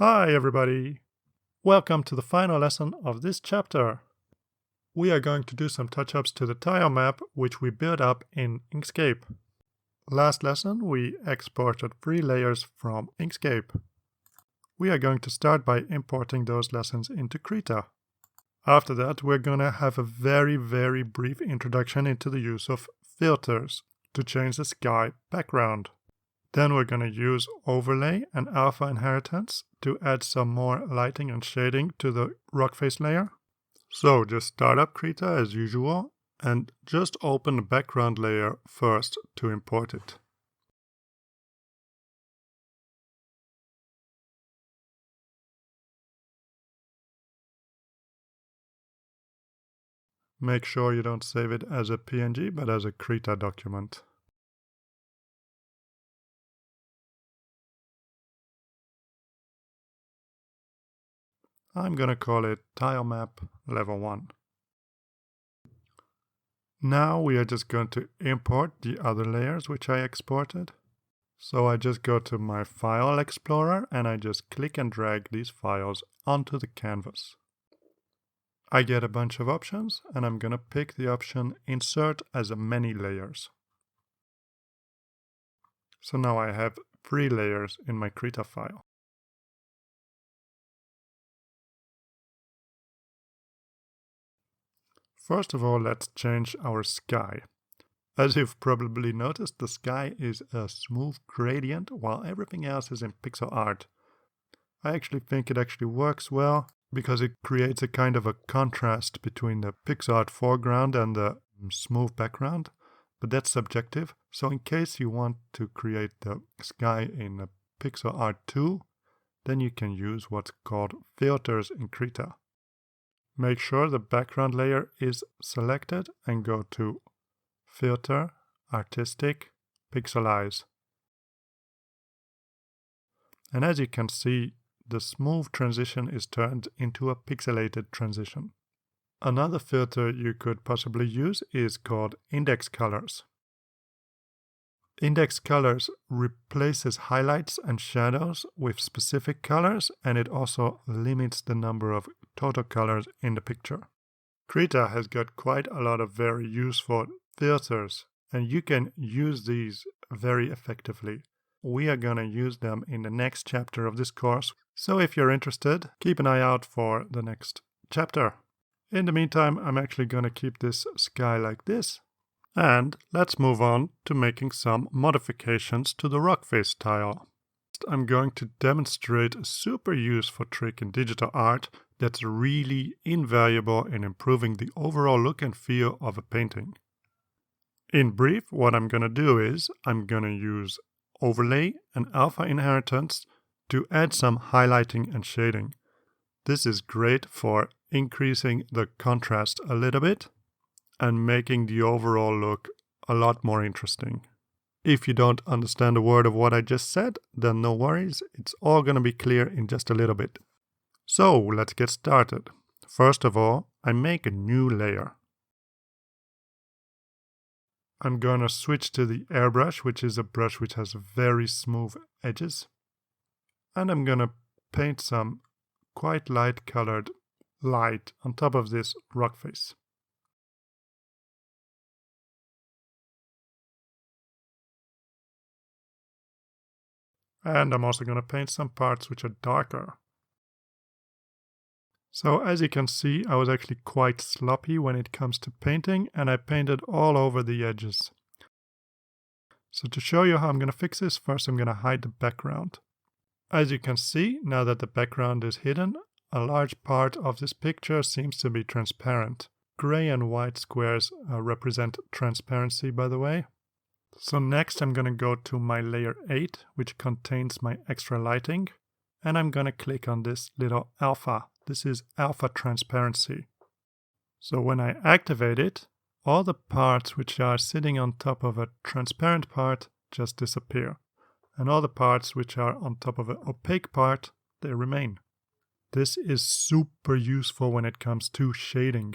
Hi everybody! Welcome to the final lesson of this chapter. We are going to do some touch-ups to the tile map which we built up in Inkscape. Last lesson we exported 3 layers from Inkscape. We are going to start by importing those lessons into Krita. After that we're gonna have a very brief introduction into the use of filters to change the sky background. Then we're going to use overlay and alpha inheritance to add some more lighting and shading to the rockface layer. So just start up Krita as usual and just open the background layer first to import it. Make sure you don't save it as a PNG but as a Krita document. I'm gonna call it tile map level 1. Now we are just going to import the other layers which I exported. So I just go to my file explorer and I just click and drag these files onto the canvas. I get a bunch of options and I'm gonna pick the option insert as a many layers. So now I have 3 layers in my Krita file. First of all, let's change our sky. As you've probably noticed, the sky is a smooth gradient while everything else is in pixel art. I actually think it actually works well because it creates a kind of a contrast between the pixel art foreground and the smooth background, but that's subjective. So in case you want to create the sky in a pixel art 2, then you can use what's called filters in Krita. Make sure the background layer is selected and go to Filter, Artistic, Pixelize. And as you can see, the smooth transition is turned into a pixelated transition. Another filter you could possibly use is called Index Colors. Index Colors replaces highlights and shadows with specific colors, and it also limits the number of total colors in the picture. Krita has got quite a lot of very useful filters, and you can use these very effectively. We are gonna use them in the next chapter of this course, so if you're interested, keep an eye out for the next chapter. In the meantime, I'm actually gonna keep this sky like this. And let's move on to making some modifications to the rockface tile. I'm going to demonstrate a super useful trick in digital art that's really invaluable in improving the overall look and feel of a painting. In brief, what I'm going to do is I'm going to use overlay and alpha inheritance to add some highlighting and shading. This is great for increasing the contrast a little bit and making the overall look a lot more interesting. If you don't understand a word of what I just said, then no worries, it's all gonna be clear in just a little bit. So let's get started. First of all, I make a new layer. I'm gonna switch to the airbrush, which is a brush which has very smooth edges. And I'm gonna paint some quite light colored light on top of this rock face. And I'm also going to paint some parts which are darker. So as you can see, I was actually quite sloppy when it comes to painting, and I painted all over the edges. So to show you how I'm going to fix this, first I'm going to hide the background. As you can see, now that the background is hidden, a large part of this picture seems to be transparent. Gray and white squares represent transparency, by the way. So next I'm going to go to my layer 8, which contains my extra lighting, and I'm going to click on this little alpha. This is alpha transparency. So when I activate it, all the parts which are sitting on top of a transparent part just disappear. And all the parts which are on top of an opaque part, they remain. This is super useful when it comes to shading,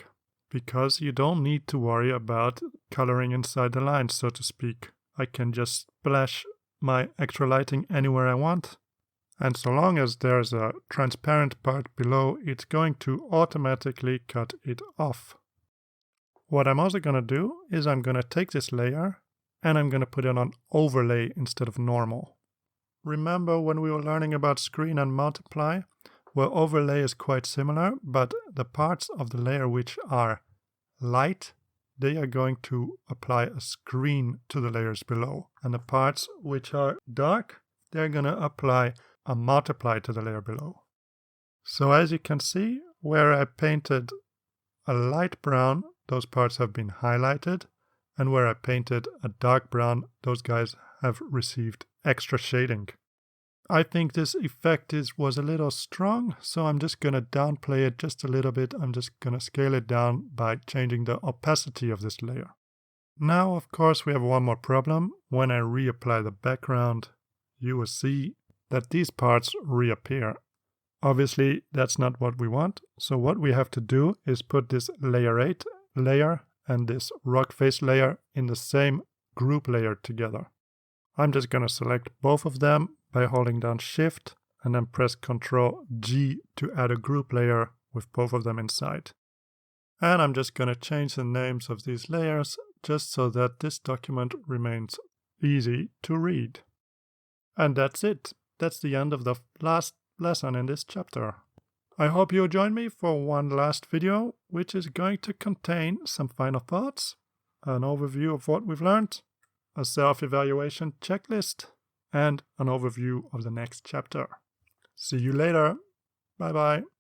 because you don't need to worry about coloring inside the lines, so to speak. I can just splash my extra lighting anywhere I want, And so long as there's a transparent part below, it's going to automatically cut it off. What I'm also going to do is I'm going to take this layer and I'm going to put it on overlay instead of normal. Remember when we were learning about screen and multiply? Well, overlay is quite similar, but the parts of the layer which are light, they are going to apply a screen to the layers below. And the parts which are dark, they're going to apply a multiply to the layer below. So as you can see, where I painted a light brown, those parts have been highlighted. And where I painted a dark brown, those guys have received extra shading. I think this effect was a little strong, so I'm just going to downplay it just a little bit. I'm just going to scale it down by changing the opacity of this layer. Now, of course, we have one more problem. When I reapply the background, you will see that these parts reappear. Obviously, that's not what we want. So what we have to do is put this layer 8 layer and this rockface layer in the same group layer together. I'm just going to select both of them by holding down Shift and then press Ctrl G to add a group layer with both of them inside. And I'm just going to change the names of these layers just so that this document remains easy to read. And that's it. That's the end of the last lesson in this chapter. I hope you'll join me for one last video, which is going to contain some final thoughts, an overview of what we've learned, a self-evaluation checklist, and an overview of the next chapter. See you later. Bye bye.